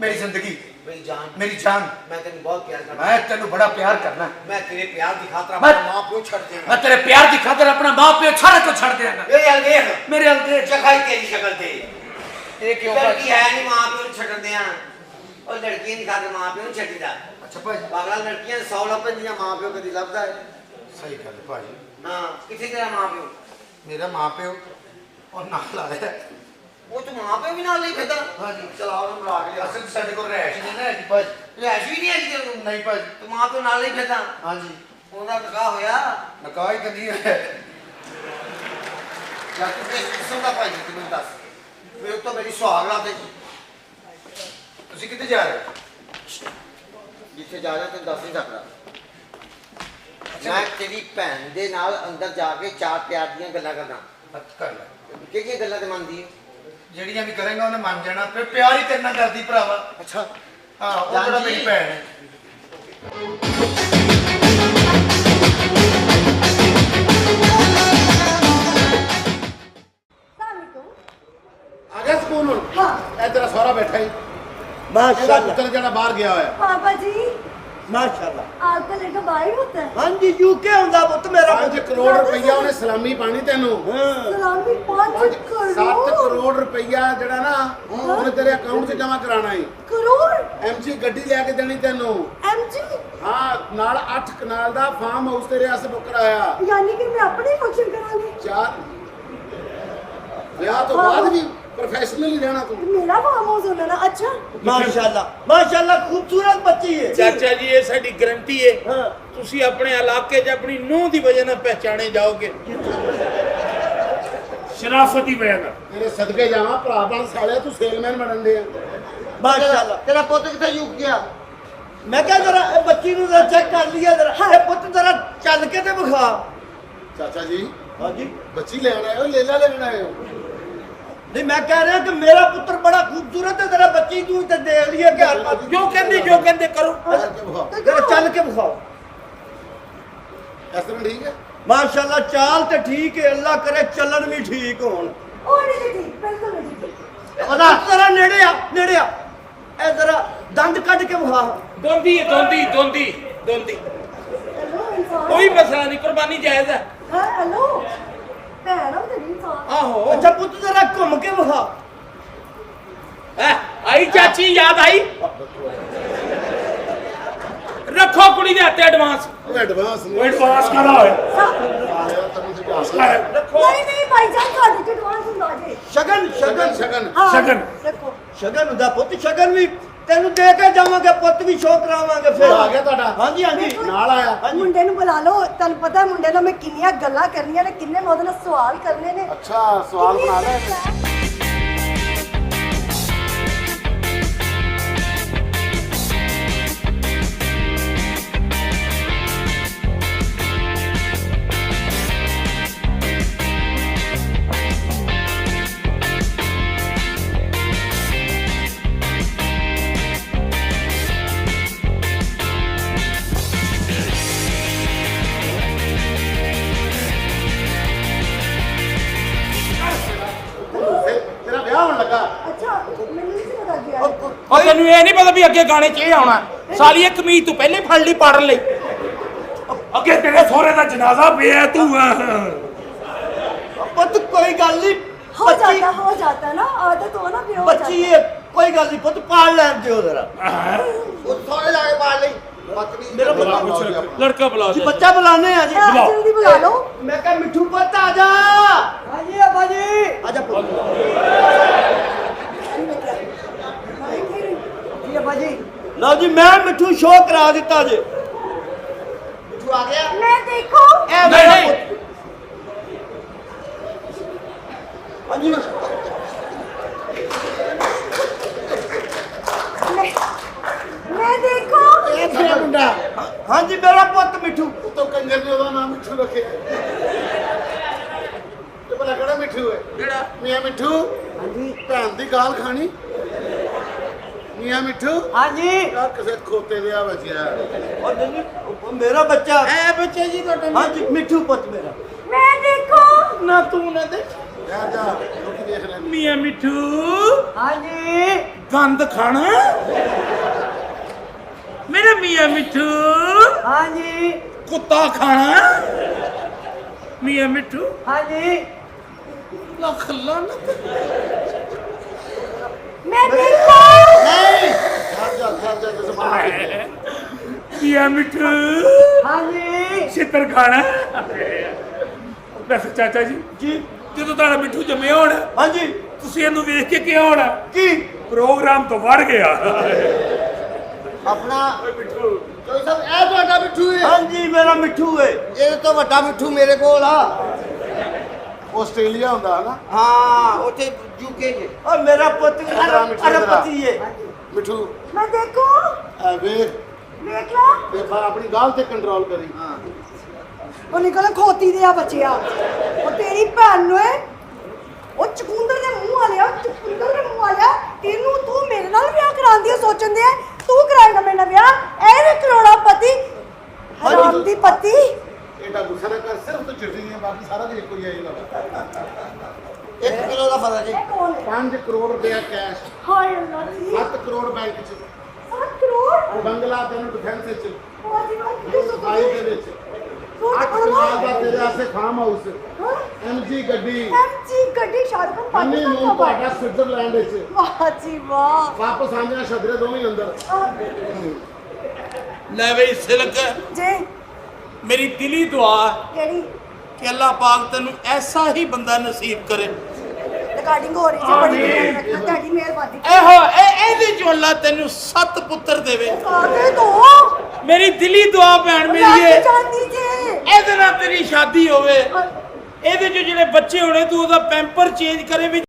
ਮੇਰੀ ਜ਼ਿੰਦਗੀ ਮੇਰੀ ਜਾਨ, ਮੇਰੀ ਜਾਨ ਮੈਂ ਤੈਨੂੰ ਬਹੁਤ ਪਿਆਰ ਕਰਦਾ। ਮੈਂ ਤੈਨੂੰ ਬੜਾ ਪਿਆਰ ਕਰਨਾ ਮੈਂ ਤੇਰੇ ਪਿਆਰ ਦੀ ਖਾਤਰ ਮੈਂ- ਆਪਣਾ ਮਾਂ ਪਿਓ ਛੱਡ ਦੇਵਾਂਗਾ। ਮੈਂ ਤੇਰੇ ਪਿਆਰ ਦੀ ਖਾਤਰ ਆਪਣਾ ਮਾਂ ਪਿਓ ਸਾਰੇ ਕੁਝ ਛੱਡ ਦਿਆਂਗਾ ਇਹ ਯਾਰ ਵੇਖ ਮੇਰੇ ਹੱਲ ਦੇ ਚਖਾਈ ਤੇਰੀ ਸ਼ਕਲ ਤੇ ਇਹ ਕਿਉਂ ਲੜਕੀ ਹੈ ਨਹੀਂ ਮਾਂ ਪਿਓ ਨੂੰ ਛੱਡਦੇ ਆ। ਉਹ ਲੜਕੀ ਦੀ ਖਾਤਰ ਮਾਂ ਪਿਓ ਨੂੰ ਛੱਡੀਦਾ। ਅੱਛਾ ਭਾਜੀ ਪਾਗਲਾ ਲੜਕੀਆਂ 100 ਲੱਭਣ ਦੀਆਂ ਮਾਂ ਪਿਓ ਕਦੀ ਲੱਭਦਾ ਹੈ? ਸਹੀ ਗੱਲ ਹੈ ਭਾਜੀ ਹਾਂ ਕਿੱਥੇ ਤੇਰਾ ਮਾਂ ਪਿਓ? ਮੇਰਾ ਮਾਂ ਪਿਓ ਔਰ ਨਾਲ ਆਇਆ ਉਹ ਤੂੰ ਮਾਂ ਪਿਓ ਵੀ ਨਾਲ ਨਹੀਂ ਫਿਰਦਾ। ਹਾਂਜੀ ਚਲਾ ਉਹਨੂੰ ਬੁਲਾ ਕੇ ਲਿਆ। ਅਸਲ ਸਾਡੇ ਕੋਲ ਰਹਿਸ਼ ਨਹੀਂ ਨਾ ਹੈਗੀ ਭਾਜੀ ਰਿਹਾਇਸ਼ ਵੀ ਨਹੀਂ ਹੈਗੀ ਤੇਰੇ ਕੋਲ? ਨਹੀਂ ਭਾਜੀ ਤੂੰ ਮਾਂ ਪਿਓ ਨਾਲ ਨਹੀਂ ਫਿਰਦਾ। ਹਾਂਜੀ ਉਹਦਾ ਨਿਕਾਹ ਹੋਇਆ ਨਕਾਹ ਹੀ ਤਾਂ ਨਹੀਂ ਹੈ ਜਾਂ ਤੂੰ ਕਿਸ ਕਿਸਮ ਦਾ ਭਾਈ ਤੈਨੂੰ ਦੱਸ। ਮੇਰੇ ਤੋਂ ਮੇਰੀ ਸੁਹਾਗ ਰਾਤ ਹੈ। ਤੁਸੀਂ ਕਿੱਥੇ ਜਾ ਰਹੇ ਹੋ ਜਿੱਥੇ ਜਾ ਰਿਹਾ ਤੈਨੂੰ ਦੱਸ ਨਹੀਂ ਸਕਦਾ। ਮੈਂ ਤੇਰੀ ਭੈਣ ਦੇ ਨਾਲ ਅੰਦਰ ਜਾ ਕੇ ਚਾਰ ਪਿਆਰ ਦੀਆਂ ਗੱਲਾਂ ਕਰਦਾ। ਕਰ ਲੈ ਕਿਹੜੀਆਂ ਗੱਲਾਂ ਤੇ ਮੰਨਦੀ ਹੈ? ਜਿਹੜੀਆਂ ਵੀ ਕਰੇਗਾ ਉਹਨੇ ਮੰਨ ਜਾਣਾ ਫਿਰ ਪਿਆਰ ਹੀ ਕਰਨਾ ਕਰਦੀ ਭਰਾਵਾ ਅੱਛਾ ਹਾਂ ਉਹ ਜਿਹੜਾ ਹਾਂਜੀ। ਮੇਰੀ ਭੈਣ ਹੈ ਆ ਗਿਆ ਸਕੂਲ ਹੁਣ हाँ ਇਹ ਤੇਰਾ ਸਹੁਰਾ ਬੈਠਾ ਹੀ ਇਹਦਾ माशाल्लाह ਪੁੱਤਰ ਜਿਹੜਾ ਬਾਹਰ ਗਿਆ ਹੋਇਆ पापा जी ਮਾਸ਼ਾਅੱਲਾ आपका लड़का बाहर होता है हाँ जी यूके ਹੁੰਦਾ ਪੁੱਤ ਮੇਰਾ 5 ਕਰੋੜ ਰੁਪਈਆ ਉਹਨੇ ਸਲਾਮੀ ਪਾਣੀ ਤੈਨੂੰ सलामी 5 7 करोड़ ਕਰੋੜ ਰੁਪਈਆ ਜਿਹੜਾ ਨਾ ਉਹਨੇ ਤੇਰੇ ਅਕਾਊਂਟ 'ਚ ਜਮ੍ਹਾਂ ਕਰਾਣਾ ਹੈ करोड़ ਐਮਜੀ ਗੱਡੀ ਲੈ ਕੇ ਦੇਣੀ ਤੈਨੂੰ एमजी ਹਾਂ ਨਾਲ 8 ਕਨਾਲ ਦਾ ਫਾਰਮ ਹਾਊਸ ਤੇਰੇ ਵਾਸਤੇ ਬੁੱਕ ਕਰਾਇਆ यानी कि मैं अपने फंक्शन कराऊंगी ਚਾਰ ਵਿਆਹ ਤੋਂ ਬਾਅਦ ਵੀ प्रोफेशनली रहना तू मेरा फार्म हाउस होना ना अच्छा ਮਾਸ਼ਾਅੱਲਾ ਮਾਸ਼ਾਅੱਲਾ ਖੂਬਸੂਰਤ ਬੱਚੀ ਹੈ ਚਾਚਾ ਜੀ ਇਹ ਸਾਡੀ ਗਰੰਟੀ ਹੈ ਹਾਂ ਤੁਸੀਂ ਆਪਣੇ ਇਲਾਕੇ 'ਚ ਆਪਣੀ ਨੂੰਹ ਦੀ ਵਜ੍ਹਾ ਨਾਲ ਪਹਿਚਾਣੇ ਜਾਓਗੇ ਸ਼ਰਾਫਤ ਦੀ ਵਜ੍ਹਾ ਨਾਲ तेरे सदके जावा भरा बन साले तू सेलमैन बनन दे ਮਾਸ਼ਾਅੱਲਾ ਤੇਰਾ ਪੁੱਤ ਕਿੱਥੇ ਯੂਕ ਗਿਆ? ਮੈਂ ਕਿਹਾ ਜਰਾ ਇਹ ਬੱਚੀ ਨੂੰ ਜਰਾ ਚੈੱਕ ਕਰ ਲਈਏ ਜਰਾ ਇਹ ਪੁੱਤ ਜਰਾ ਚੱਲ ਕੇ ਤੇ ਵਿਖਾ चाचा जी ਹਾਂਜੀ बच्ची लेना आए हो लेला लेना आए हो ਨਹੀਂ ਮੈਂ ਕਹਿ ਰਿਹਾ ਕਿ ਮੇਰਾ ਪੁੱਤਰ ਬੜਾ ਖੂਬਸੂਰਤ ਹੈ ਜਰਾ ਬੱਚੀ ਤੂੰ ਤੇ ਦੇਖ ਲਈਏ ਕਿ ਹਰ ਪਾਸੇ ਜੋ ਕਹਿੰਦੇ ਕਰੋ पैर के बुखार ਜਰਾ ਚੱਲ ਕੇ ਵਿਖਾਓ इस तरह ठीक है ਮਾਸ਼ਾਅੱਲਾ ਚਾਲ ਤੇ ਠੀਕ ਹੈ ਅੱਲਾ ਕਰੇ ਚੱਲਣ ਵੀ ਠੀਕ ਹੋਣ और नहीं ठीक बिल्कुल नहीं ठीक ਉਹਦਾ ਜਰਾ ਨੇੜੇ ਆ ਇਹ ਜਰਾ ਦੰਦ ਕੱਢ ਕੇ ਵਿਖਾ ਦੋਂਦੀ ਹੈ ਦੋਂਦੀ हेलो इंसान ਕੋਈ ਮਸਲਾ ਨਹੀਂ ਕੁਰਬਾਨੀ ਜਾਇਜ਼ ਹੈ हाँ हेलो भैन हो तेरी इंसान ਆਹੋ ਅੱਛਾ ਪੁੱਤ ਜਰਾ ਘੁੰਮ ਕੇ ਵਿਖਾ ਆਈ ਚਾਚੀ ਯਾਦ ਆਈ ਰੱਖੋ ਕੁੜੀ ਦੇ ਹੱਥੇ ਐਡਵਾਂਸ वो एडवांस ਉਹ ਐਡਵਾਂਸ ਕਰਾ ਹੋਇਆ आया तनु से आसला नहीं नहीं भाईजान साढ़े के एडवांस हुंदा जे ਸ਼ਗਨ शगन हाँ शगन। रखो ਸ਼ਗਨ ਹੁੰਦਾ ਪੁੱਤ ਸ਼ਗਨ ਵੀ ਤੈਨੂੰ ਦੇ ਕੇ ਜਾਵਾਂਗੇ ਪੁੱਤ ਵੀ ਸ਼ੋਅ ਕਰਾਵਾਂਗੇ ਫਿਰ ਆ ਗਿਆ ਤੁਹਾਡਾ? ਹਾਂਜੀ ਹਾਂਜੀ नाल आया ਮੁੰਡੇ ਨੂੰ ਬੁਲਾ ਲਓ ਤੁਹਾਨੂੰ ਪਤਾ ਮੁੰਡੇ ਨਾਲ ਮੈਂ ਕਿੰਨੀਆਂ ਗੱਲਾਂ ਕਰਨੀਆਂ ਨੇ ਕਿੰਨੇ ਮੈਂ ਉਹਦੇ ਨਾਲ ਸਵਾਲ ਕਰਨੇ ਨੇ अच्छा सवाल बना ले तेरा ब्याह होने लगा ਅੱਛਾ ਮੈਨੂੰ ਨਹੀਂ ਸੀ ਪਤਾ ਗਿਆ ਉਹ ਤੈਨੂੰ ਇਹ ਨਹੀਂ ਪਤਾ ਵੀ ਅੱਗੇ ਗਾਣੇ 'ਚ ਇਹ ਆਉਣਾ ਸਾਲੀ ਇਹ ਕਮੀਜ਼ ਤੂੰ ਪਹਿਲੇ ਫੜ ਲਈ ਪਾੜਨ ਲਈ ਅੱਗੇ ਤੇਰੇ ਸਹੁਰੇ ਦਾ ਜਨਾਜ਼ਾ ਪਿਆ ਤੂੰ ਪੁੱਤ ਕੋਈ ਗੱਲ ਨਹੀਂ हो जाता है ना आदत हो ना फिर हो ਬੱਚੀ जाता है। ਹੈ ਕੋਈ ਗੱਲ ਨਹੀਂ ਪੁੱਤ ਪਾਲ ਲੈਣ ਦਿਓ ਜਰਾ ਉਹ ਥੋੜੇ ਜਾ ਕੇ ਬਾੜ ਲਈ ਬਦਤਮੀਜ਼ ਮੇਰਾ बुला ਬੱਚਾ लो जी। ਲੜਕਾ ਬੁਲਾ ਜੀ ਬੱਚਾ ਬੁਲਾਣੇ ਆ ਜੀ हाँ, जल्दी बुला लो ਮੈਂ ਕਿਹਾ ਮਿੱਠੂ ਪੁੱਤ ਆ ਜਾ ਹਾਂਜੀ ਅੱਬਾ ਜੀ ਆ ਜਾ ਪੁੱਤ जी अब्बा जी ਲਓ ਜੀ ਮੈਂ ਮਿੱਠੂ ਸ਼ੋਅ ਕਰਾ ਦਿੱਤਾ ਜੇ ਤੂੰ ਆ ਗਿਆ? मैं देखो ਇਹ ਨਹੀਂ, ਮੇਰਾ ਨਹੀਂ। ਪੁੱਤ ਹਾਂਜੀ मैं देखो ये तेरा मुंडा ਹਾਂਜੀ ਮੇਰਾ ਪੁੱਤ ਮਿੱਠੂ तो कंजर ने ਉਹਦਾ ਨਾਮ ਮਿੱਠੂ ਰੱਖਿਆ ਤੇ ਭਲਾ ਕਿਹੜਾ ਮਿੱਠੂ ਹੈ ਕਿਹੜਾ ਮੀਆਂ ਮਿੱਠੂ ਹਾਂਜੀ ਭੈਣ ਦੀ ਗਾਲ ਖਾਣੀ ਮੀਆਂ ਮਿੱਠੂ ਹਾਂਜੀ ਆ ਕਿਸੇ ਖੋਤੇ ਦੇ ਆ ਬਚਿਆ ਉਹ ਨਹੀਂ, ਉਹ ਮੇਰਾ ਬੱਚਾ ਐ ਬੱਚੇ ਜੀ ਤੁਹਾਡੇ ਹਾਂਜੀ ਮਿੱਠੂ ਪੁੱਤ ਮੇਰਾ मैं देखो ਨਾ ਤੂੰ ਨਾ ਦੇਖ ਜਾ ਜਾ ਲੋਕੀ ਦੇਖ ਲੈਂਦੇ। ਮੀਆਂ ਮਿੱਠੂ ਹਾਂਜੀ ਗੰਦ ਖਾਣਾ ਮੇਰੇ ਮੀਆਂ ਮਿੱਠੂ ਹਾਂਜੀ ਕੁੱਤਾ ਖਾਣਾ ਮੀਆਂ ਮਿੱਠੂ ਹਾਂਜੀ ਲੱਖ ਲਾਨਤ ਮੈਂ ਦੇਖੋ ਨਹੀਂ ਖੜ ਜਾ ਜ਼ਬਾਨ ਮੀਆਂ ਮਿੱਠੂ ਹਾਂਜੀ ਛਿੱਤਰ ਖਾਣਾ ਵੈਸੇ ਚਾਚਾ ਜੀ ਜੀ ਜਦੋਂ ਤੁਹਾਡਾ ਮਿੱਠੂ ਜੰਮਿਆ ਹੋਣਾ ਹਾਂਜੀ ਤੁਸੀਂ ਇਹਨੂੰ ਵੇਖ ਕੇ ਕਿਹਾ ਹੋਣਾ ਕੀ ਪ੍ਰੋਗਰਾਮ ਤੋਂ ਵੜ ਗਿਆ ਆਪਣਾ ਕੋਈ ਸਭ ਇਹ ਤੁਹਾਡਾ ਮਿੱਠੂ ਹੈ। ਹਾਂਜੀ ਮੇਰਾ ਮਿੱਠੂ ਹੈ ਇਹ ਤੋਂ ਵੱਡਾ ਮਿੱਠੂ ਮੇਰੇ ਕੋਲ ਆ ਆਸਟ੍ਰੇਲੀਆ ਹੁੰਦਾ ਹੈ ਨਾ ਹਾਂ ਉੱਥੇ ਯੂਕੇ 'ਚ ਔਰ ਮੇਰਾ ਪੁੱਤ ਮੇਰਾ ਮਿੱਠੂ ਤੇਰਾ। ਅਰਬਪਤੀ ਹੈ ਮਿੱਠੂ ਮੈਂ ਦੇਖੋ ਵੇਖ ਵੇਖ ਲਾ ਤੇ ਪਰ ਆਪਣੀ ਗੱਲ ਤੇ ਕੰਟਰੋਲ ਕਰੀ। ਉਹ ਨਿਕਲ ਖੋਤੀ ਦੇ ਆ ਬੱਚਿਆ ਉਹ ਤੇਰੀ ਭੈਣ ਨੂੰ ਏ ਉਹ ਚਕੁੰਦਰ ਦੇ ਮੂੰਹ ਵਾਲਿਆ ਚਕੁੰਦਰ ਦੇ ਮੂੰਹ ਵਾਲਿਆ ਤੈਨੂੰ ਤੂੰ ਮੇਰੇ ਨਾਲ ਵਿਆਹ ਕਰਾਉਣ ਦੀ ਸੋਚਣ ਦੇ ਤੂੰ ਕਰਾਏਗਾ ਮੇਰੇ ਨਾਲ ਵਿਆਹ ਇਹ ਵੀ ਕਰੋੜਾਪਤੀ ਹਰਾਮ ਦੀ ਪਤੀ ਇਹਦਾ ਗੁੱਸਾ ਨਾ ਕਰ ਸਿਰਫ ਤੂੰ ਚਿੱਠੀ ਦੀਆਂ ਬਾਕੀ ਸਾਰਾ ਦੇ ਇੱਕੋ ਹੀ ਆਏਗਾ 1 ਕਿਲੋ ਦਾ ਫਰਕ ਹੈ ਇਹ ਕੌਣ ਹੈ 5 ਕਰੋੜ ਰੁਪਇਆ ਕੈਸ਼ ਹਾਏ ਅੱਲਾ ਜੀ 7 ਕਰੋੜ ਬੈਂਕ 'ਚ 7 ਕਰੋੜ ਬੰਗਲਾ ਤੈਨੂੰ ਡਿਫੈਂਸ 'ਚ ਵਾਹ ਜੀ ਵਾਹ ਤੂੰ ਸੁਣ ਬਾਈ ਦੇ ਵਿੱਚ 8 ਕਨਾਲ ਦਾ ਤੇਰੇ ਆਸੇ ਫਾਰਮ ਹਾਊਸ ਐਮਜੀ ਗੱਡੀ ਐਮਜੀ ਗੱਡੀ ਸ਼ਾਹਰੁਖ ਖਾਨ ਅੰਨੇ ਪਾਕਿਸਤਾਨ ਨੂੰ ਤੋਂ ਤੁਹਾਡਾ ਸਵਿਟਜ਼ਰਲੈਂਡ 'ਚ ਵਾਹ ਜੀ ਵਾਹ ਵਾਪਸ ਆਂਦਿਆਂ ਛਦਰੇ ਦੋਵੇਂ ਅੰਦਰ ਲੈ ਬਈ ਸਿਲਕ ਜੀ ਮੇਰੀ ਦਿਲੀ ਦੁਆ ਕਿਹੜੀ ਕਿ ਅੱਲਾਹ ਪਾਕ ਤੈਨੂੰ ਐਸਾ ਹੀ ਬੰਦਾ ਨਸੀਬ ਕਰੇ ਰਿਕਾਰਡਿੰਗ ਹੋ ਰਹੀ ਜੀ ਬੜੀ ਧਿਆਨ ਰੱਖਣਾ ਤੁਹਾਡੀ ਮਿਹਰਬਾਨੀ ਇਹਦੇ ਚੋਂ ਅੱਲਾਹ ਤੈਨੂੰ 7 ਪੁੱਤਰ ਦੇਵੇ ਕਾਹਦੇ ਤੋਂ ਮੇਰੀ ਦਿਲੀ ਦੁਆ ਭੈਣ ਮੇਰੀ ਲੱਗ ਏ ਜਾਂਦੀ ਜੀ ਇਹਦੇ ਨਾਲ ਤੇਰੀ ਸ਼ਾਦੀ ਹੋਵੇ ਇਹਦੇ ਚੋਂ ਜਿਹੜੇ ਬੱਚੇ ਹੋਣੇ ਤੂੰ ਉਹਦਾ ਪੈਂਪਰ ਚੇਂਜ ਕਰੇ ਵੀ